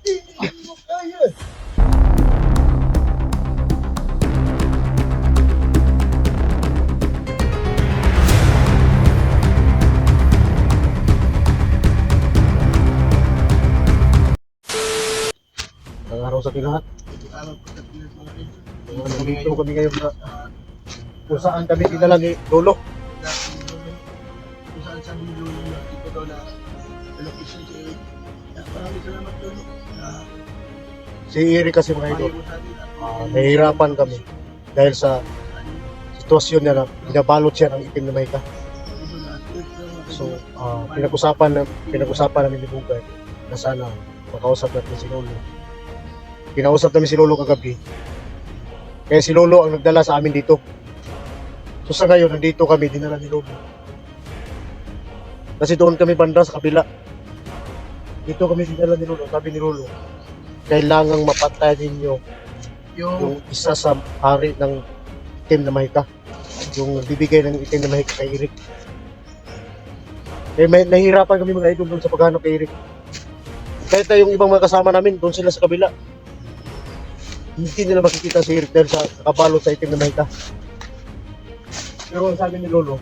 Hindi mo kaya. Ang araw sa lahat. Araw po sa Pinas mga idol. Nandito kami ngayon na kung saan kami dinala ni Lolo. Kung saan sabi ni Lolo na dito daw na location si Eric. Maraming salamat Lolo. Si Eric kasi mga idol, Payo mo sa atin at nahihirapan kami dahil sa sitwasyon niya na binabalot siya ng itim na mahika. So, pinag-usapan namin ni Bugay na sana makausap natin si Lolo. Kinausap namin si Lolo kagabi. Kaya si Lolo ang nagdala sa amin dito. So sa ngayon, nandito kami, dinala ni Lolo. Kasi doon kami banda sa kabila. Dito kami dinala ni Lolo. Sabi ni Lolo, kailangang mapatay ninyo yung isa sa hari ng itim na mahika. Yung bibigay ng itim na mahika kay Eric. Eh, may nahihirapan kami mga idol doon sa paghanap kay Eric. Kahit na yung ibang mga kasama namin, doon sila sa kabila. Hindi nila makikita si Eric dahil sa nakabalot sa itim na mahika. Pero ang sabi ni Lolo,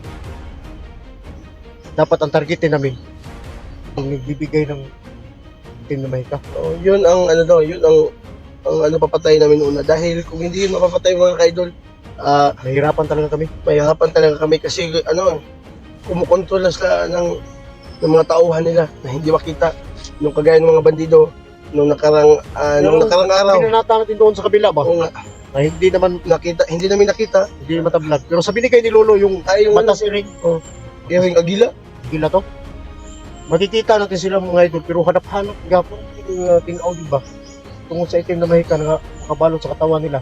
dapat ang targetin namin yung nagbibigay ng itim na mahika. Oh, yun ang ano daw, yun ang ano papatay namin una dahil kung hindi yun mapapatay mga ka-idol, Nahihirapan talaga kami. mahirapan talaga kami kasi ano, kumukontrol sila ng mga tauhan nila na hindi makita nung kagaya ng mga bandido nung nakarang araw. Pinanata natin doon sa kabila ba? Oo nga, Na hindi naman, hindi namin nakita hindi matablag. Pero sa binigay ni Lolo yung yung mata si Eric, yung agila. gila to. Makikita natin sila mga idol pero hanap-hanap gapon yung tinaw diba? Tungkol sa itim na mahika na nakabalot sa katawan nila.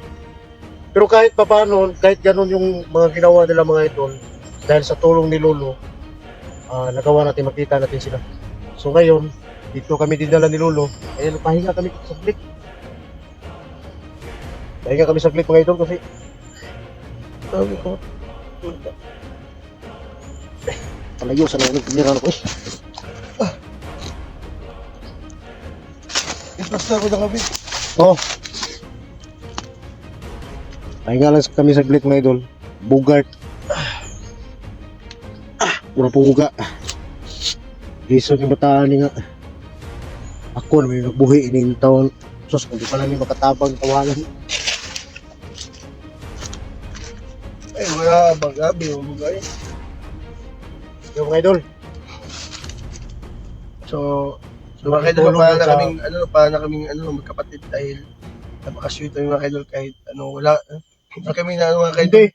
Pero kahit pa paano, kahit ganun yung mga ginawa nila mga idol, dahil sa tulong ni Lolo, nagawa natin, makita natin sila. So ngayon, dito kami dinala ni Lolo. Ayun, pahinga kami saglit. Pahinga kami saglit mga idol kasi sabi ko, palayo sa nang nagpiliran ako eh. Basta ako na kami. Oh. Pahinga lang kami saglit mga idol. Bugart. Pura puga. Liso yung bataan nga. Ako na may nagbuhi ining taon. Sus, kung di pa lang yung makatabang tawanan. Ay, wala bagabi, bugay. Yung mga idol. So mga kaidol, para na kaming magkapatid dahil napaka-sweet ng mga kaidol kahit wala, hindi kami na mga kaidol. Hindi.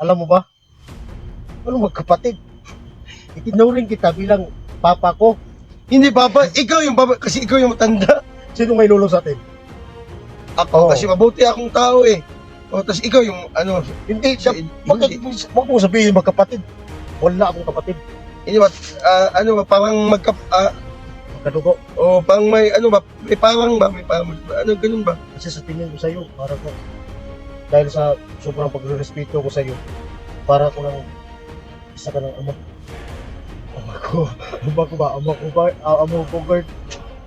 Alam mo ba? Ano magkapatid? Itinuring kita bilang papa ko. Hindi papa, ikaw yung papa, kasi ikaw yung matanda. Sino may lolo sa atin? Ako, Oo. kasi mabuti akong tao eh. O, tapos ikaw yung Hindi. hindi, Huwag mo sabihin magkapatid. Wala akong kapatid. hindi ba, parang Magkadugo. o parang may ganun ba? Kasi sa tingin ko sa'yo, para ko, dahil sa sobrang pagrespeto ko sa'yo, para ko lang isa ka ng ama. Ama ko ba? Ama ko, Bert.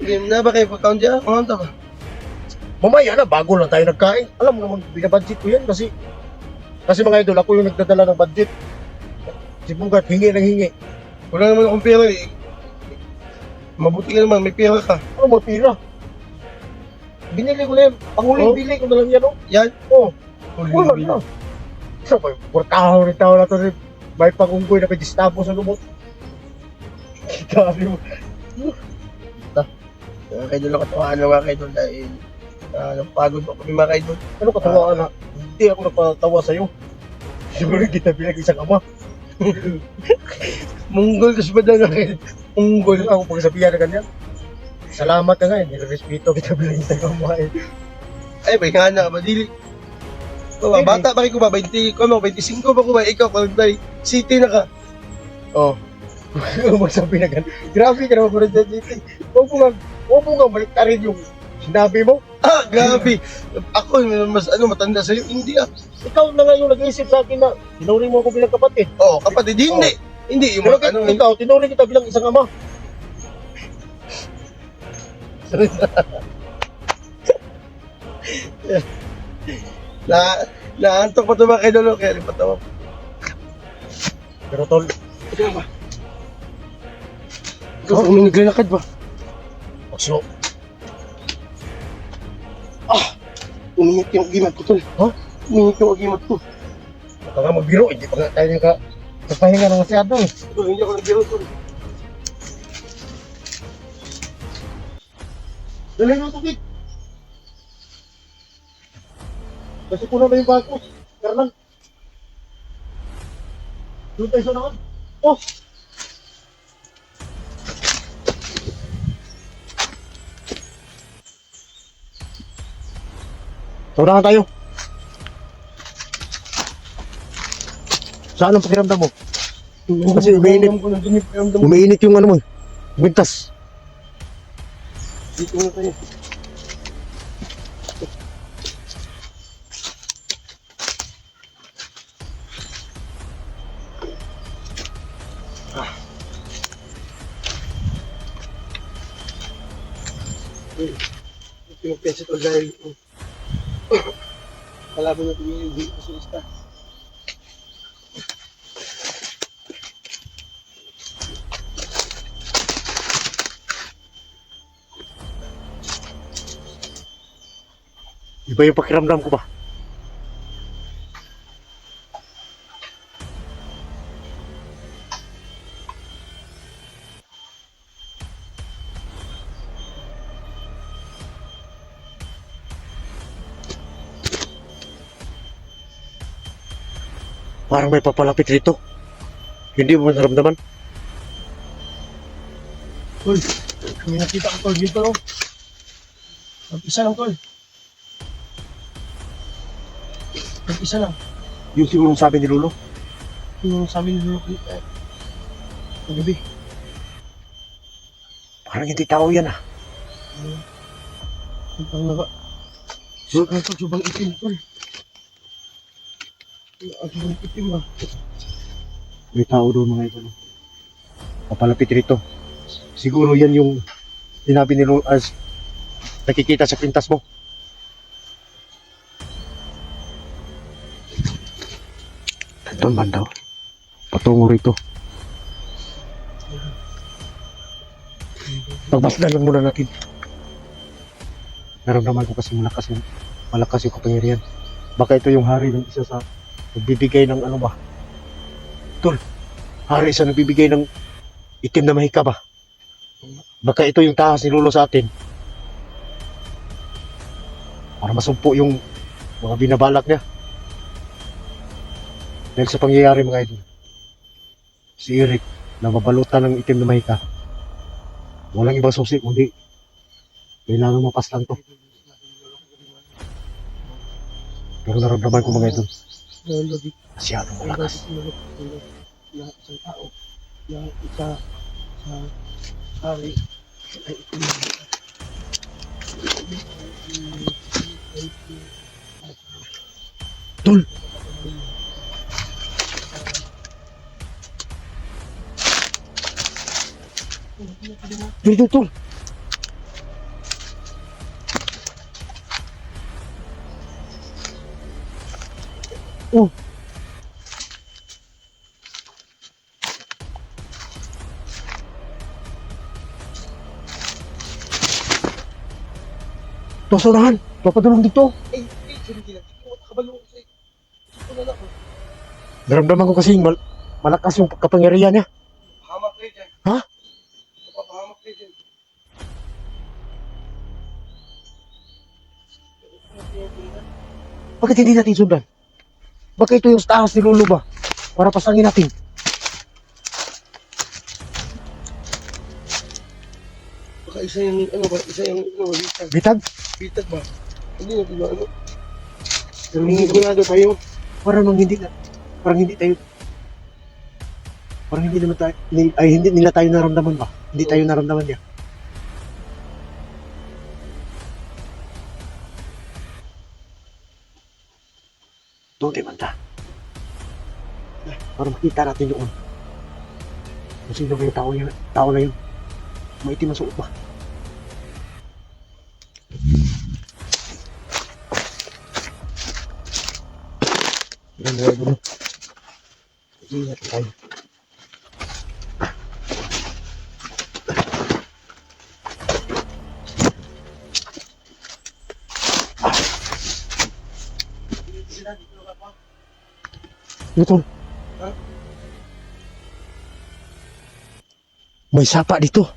Hindi na ba kayo pagkaon dyan? Ano ba? Mamaya na, bago lang tayo nagkain. Alam mo naman, binabudget ko yan kasi mga idol, ako yung nagdadala ng budget. Si Bugart, hingi ng hingi. Wala naman akong pera eh. Mabuti ka naman, may pera ka. Ano mo, pira? Binili ko na yan. Panguling bili ko na lang yan, oh. Yan? Oo. Wala na. Isa ba, portaho ni tao na to rin. May pangunggoy na may distapo sa lumot. Dami mo. Mga kaidol, nakatawahan na mga kaidol dahil napagod ako kami mga kaidol. Ano katawaan na? Hindi ako napatawa sa'yo. Siguro kita bilang isang ama. Munggol kasi ba na kaidol? Munggol. Ako pagsabihan na ganyan. Salamat ka nga eh. Nirespeto kita bilang isang ama eh. Ay, may hana ka ba? Dili. Bata pa rin ko ba? 25 ba ko ba? Ikaw, kalagday. City na ka. Oh. Magsabi na ganyan. Grabe ka naman ko rin dyan, JT. Huwag mo nga baliktarin yung sinabi mo. Ah, grabe. Ako, mas matanda sa'yo. Hindi ah. Ikaw na nga yung nag-iisip sa akin na tinuring mo ako bilang kapatid. Oo, kapatid, hindi. Hindi, yung Pero ano, ikaw, tinuring kita bilang isang ama. na, naantok pa ito mga kaidolo, kaya rin patawa. Pero tol, Ikaw ba? Ikaw, kung naglalakad ba? so, Umingit yung agimat ko, tol. Ha? Umingit yung agimat ko. baka nga magbiro, hindi pa nga tayo nagpahinga ng masyado. Tol, hindi ako nagbiro, tol. Dali na ito, Kik. Kasi puno na yung bag ko. Karnan. Doon tayo sa nakan. Oh! Saunahan tayo. Saan ang pakiramdam mo? Kasi umiinit. Umiinit yung ano mo. Bigtas. Dito na tayo. Pinagpensa ito dahil kalaban natin yung hindi ko sa lista. Iba yung pakiramdam ko ba? Parang may papalapit rito. Hindi mo naramdaman? Tol, may nakita ko, tol, dito no. Mag-isa lang, tol. Mag-isa lang. Yung sinong sabi ni Lolo? Yung sabi ni Lolo, kagabi. Parang hindi tao yan ah. Ang naka. Subang itim, tol. Subang itim ah. May tao doon mga ito. Papalapit rito. Siguro yan yung sinabi ni Lolo as nakikita sa pintas mo. Doon ba daw? Patungo rito. Pagbasdan lang muna natin. Naramdaman ko kasi malakas yung kapangyarihan. Baka ito yung hari ng isa sa nagbibigay ng ano ba? Tol, hari sa nagbibigay ng itim na mahika ba? Baka ito yung tahas ni Lolo sa atin. Para masumpo yung mga binabalak niya. Dahil sa pangyayari mga idol, si Eric nababalutan ng itim na mahika. Walang ibang susi kundi kailangan mapaslan to. Pero naramdaman ko mga idol, masyadong malakas. Na isang tao, na isa sa hari ay itinigil. Tol! Dito, tol! Oh! Tusunahan! Papadulong dito! Hindi lang. Hindi ko makakabalo ko sa'yo. Ito na lang. Naramdaman ko kasi malakas yung kapangyarihan niya. Hamak kayo dyan. Ha? Papahamak kayo dyan. Bakit hindi natin sundan? Baka ito yung tahas ni Lolo ba? Para pasangin natin. Baka isa yung, bitag. Bitag? Bitag ba? Hindi natin ba, Pero hindi sigurado tayo. Parang hindi naman tayo, hindi nila tayo naramdaman ba? Hindi tayo naramdaman niya. Doon tayo banda. Para makita natin doon. Kung sino ba yung tao na yun. Maitim ang suot ba? Ganda. Ingat tayo. Ito. May sapa dito.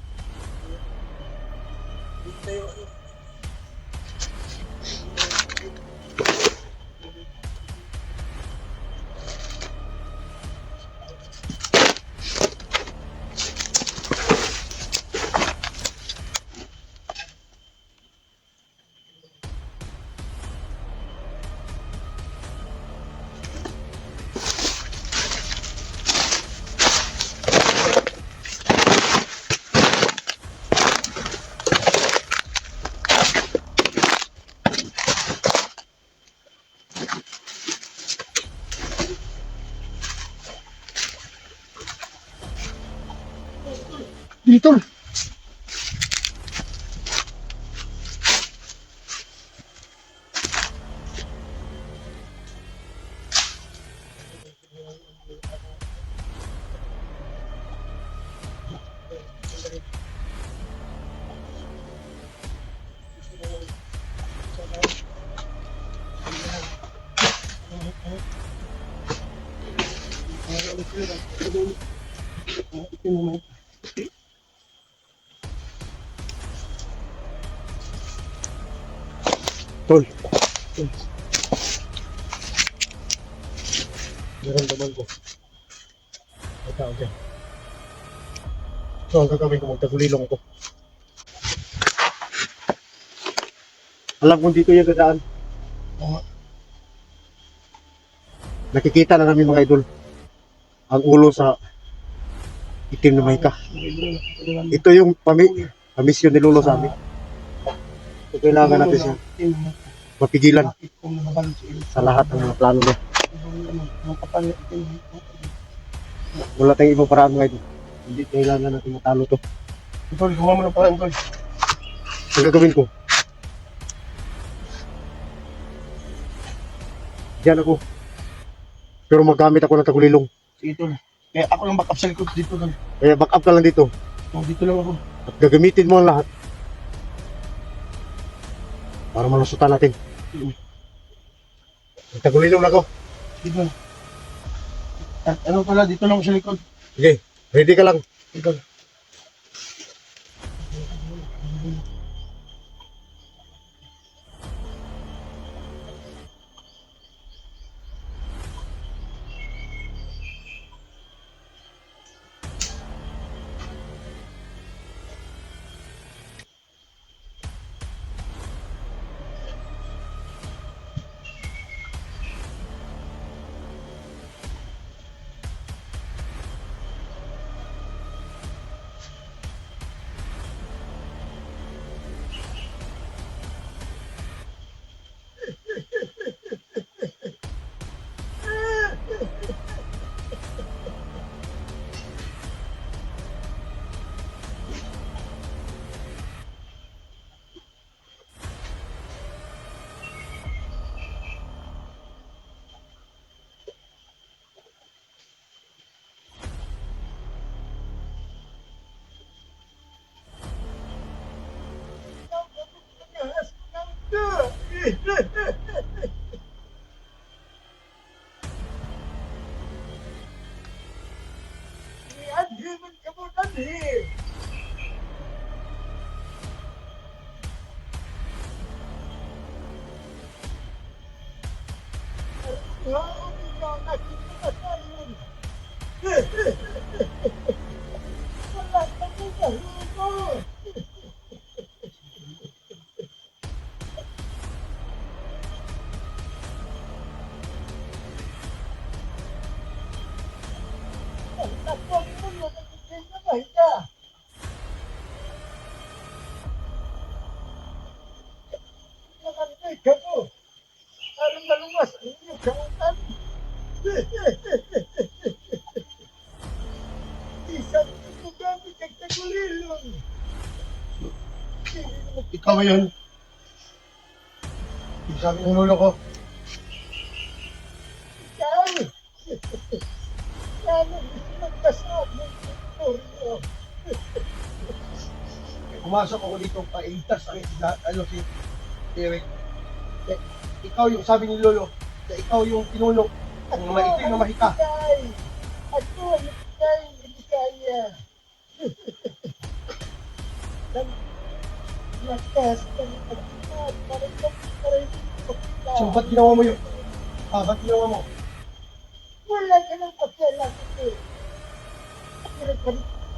Dito. Tol. Naramdaman ko. May tao dyan. So, ang gagawin ko, magtagulilong ko. Alam kong dito yung gadaan. Nakikita na namin mga idol. Ang ulo sa itim na mahika. Ito yung pamisyon ni Lolo sa amin. So, kailangan natin siya mapigilan sa lahat ng mga plano niya. Wala tayong ibang paraan mga idol. Hindi kailangan natin matalo to. Tol, gawa mo ng paraan, Tol. Ang gagawin ko, diyan ako. Pero magamit ako ng tagulilong. Sige, Tol. Kaya ako lang backup sa likod dito, Tol. Kaya back up ka lang dito. Oh, dito lang ako. At gagamitin mo ang lahat para malusutan natin. Tagulilong na ako. Dito. At ano pala, dito lang ako sa likod. Sige, ready ka lang. Dito. Alam na lumas ang inyong kamutan. Isang ito gamit ang tagulilong. Ikaw ngayon. Yung sabi ng lolo ko, Ikaw! Sana gusto magkasama ng Victorio. pumasok ako dito paigtas ang si Eric. Eh, ikaw yung sabi ni lolo, na ikaw yung tinulok ng maitim na mahika. Ako ang ikay, hindi kaya. Ng lakas ng pagkakas, parang So, ba't ginawa mo yun? Ba't ginawa mo? wala ka ng pakialam ito. Pero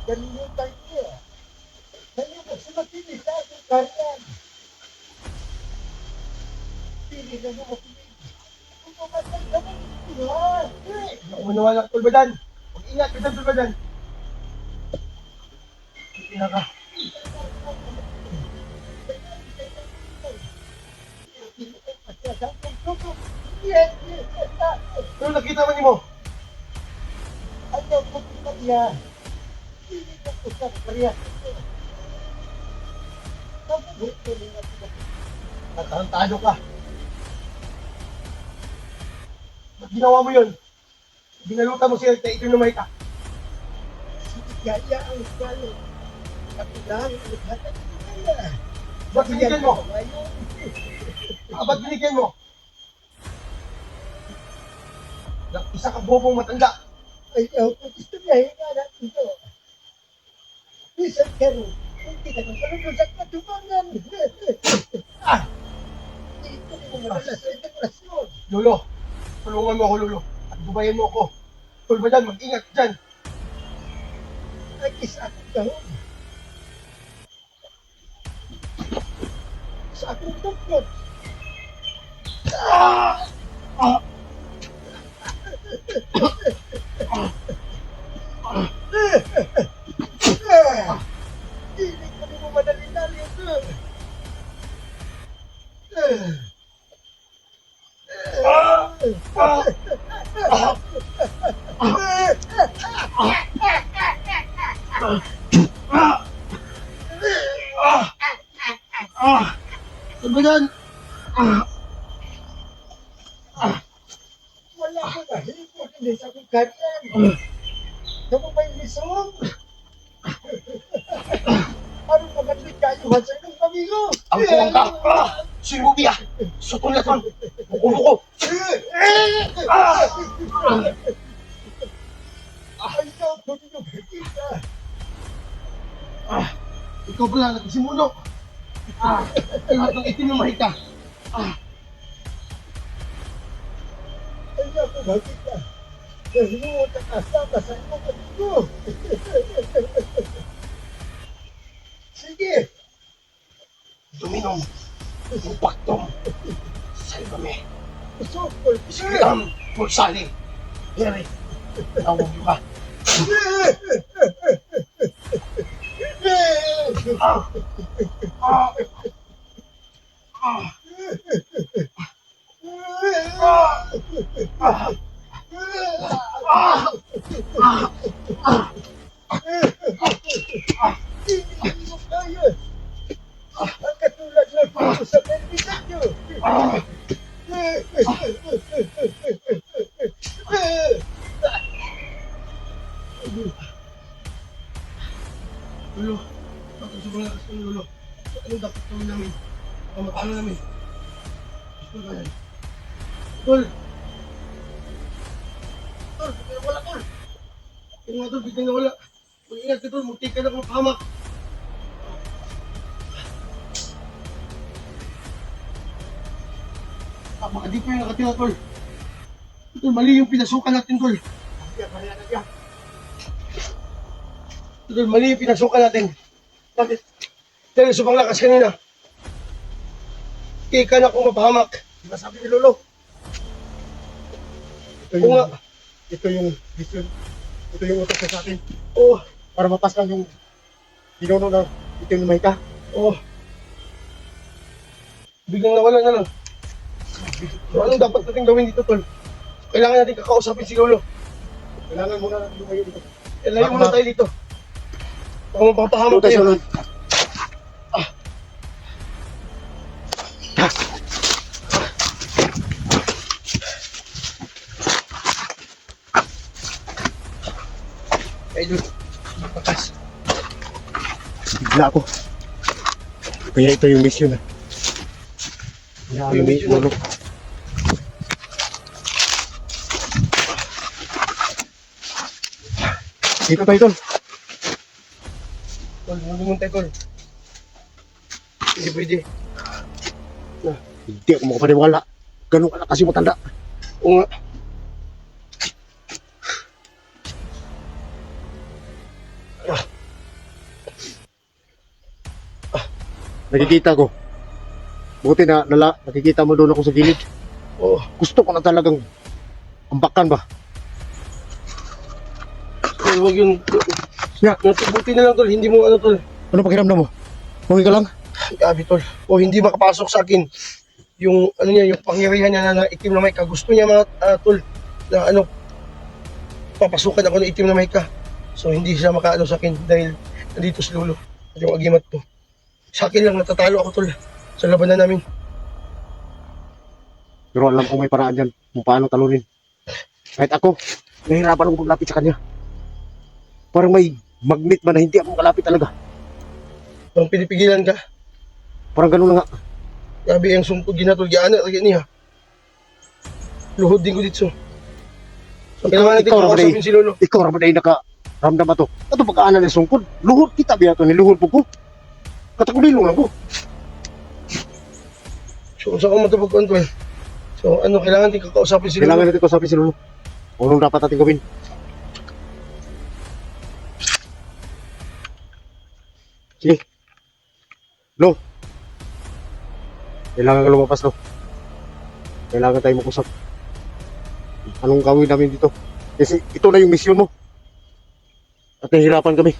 kalimutan ko. Kaya kasi makinig sa aking karyan. Pili na mo makinig. Kung mamatay ka mo, Hindi ako maniwala, Tulbadan. Mag-ingat ka dyan, Tulbadan. Ina ka. Ano nakita man mo? Ayaw ko niya. Hindi ko po sa karyan. Nabubuto niya ako. Natarantado ka. Ba't ginawa mo yun? Binalutan mo siya, itim na mahika. Kaya ang kwalo. Kapilang ang lahat ng kaya. Ba't binigyan mo? Ba't binigyan mo? Isa ka bobong matanda. Ayaw ko gusto niya hinanap ito. Isang karo. Hindi ka nang kalulog sa katubangan. Dito mo madala sa integrasyon. Lolo, tulungan mo ako, Lolo. At gubayan mo ako. Tulbadan, mag-ingat dyan. Ay, isa akong dahon. Sa akong tungkod. Hindi ko mo madali-dali ito. Tulbadan! Wala ko nahipot hindi sa akong kanyan. Kamu may lisong. Anong magandang kayo sa inyong pamigo? Ang kuwang ka! Sinubi ah! Sutol na tol! Buko-buko! Ayaw ko ninyong kita. Ikaw pala, nagsimuno! Lahat ng itim na mahika! Ayaw ko makita. Dahil mo nakasama sa inyong pamigo. Sige. Duminom! Impactom! Salvame! Sukol. Isiklam! Mursali! Heri! Tawag mo ka! Hindi mo kaya. Ang katulad ng puso sa permisan nyo. Lolo, bakit sobrang lakas ng lolo? Anong dapat gawin namin? Paano namin? Tol ba yan? Tol! Tol, biglang nawala, Tol! Yung nga, Tol, biglang nawala. Mag-ingat ka, Tol, muntik ka na kung mapahamak. Baka di pa yung nakatira, Tol. Tol, mali yung pinasukan natin, Tol. Tol, mali yung pinasukan natin. Bakit? Dahil sobrang lakas kanina. Kaya ka na kung mapahamak. Diba sabi ni Lolo? Oo nga. Ito yung utos sa akin. Oo. Para mapaslan yung ginuno na ito yung mahika. Oo. Biglang nawala na lang. So, anong dapat natin gawin dito, tol? Kailangan natin kakausapin si Lolo. Kailangan muna natin lumayo dito. Layo muna tayo dito. Baka mapapahamak Doon tayo tayo. sunod. Ay, doon. Bakas. Bigla ako. Kaya ito yung mission na. Ito yung mission na. Dito tayo, tol. Tol, lumungon tayo, tol. Hindi pwede. Hindi ako makapaniwala. Ganun ka na kasi matanda. Oo nga. Nakikita ko. Buti na nakikita mo doon ako sa gilid. Oo. Gusto ko na talagang ambakan ba? Tol, huwag yun. Yeah. Buti na lang, tol. Hindi mo ano, tol. Ano pakiramdam mo? Okay ka lang? Grabe, tol. O hindi makapasok sa akin yung ano niya, yung pangyarihan niya na itim na may ka. Gusto niya mga tol na ano, papasukan ako ng itim na may ka. So hindi siya makaano sa akin dahil nandito si Lolo at yung agimat ko. Sa akin lang natatalo ako, tol, sa labanan namin. Pero alam ko may paraan dyan kung paano talunin. Kahit ako, nahihirapan akong maglapit sa kanya. Parang may magnet ba na hindi ako makalapit talaga. Nung pinipigilan ka, Parang ganun na nga. grabe yung sumpod ginatol, giana, lagi niya. Luhod din ko dito. So, kailangan natin Ikaw naman kakausapin si Lolo. Ikaw naman ay nakaramdam ato. Ato pagkaanan ng sungkod. Luhod kita biya to ni luhod po ko. Katakulilo lang ko. So, saan ko matapagkuhan, tol? So, ano, kailangan natin kakausapin si Lolo. Kailangan natin kausapin si Lolo. Anong dapat natin gawin? Sige. Lo. Kailangan ka lumabas, Lo. Kailangan tayo mag-usap. Anong gawin namin dito? Kasi ito na yung misyon mo. At nahihirapan kami.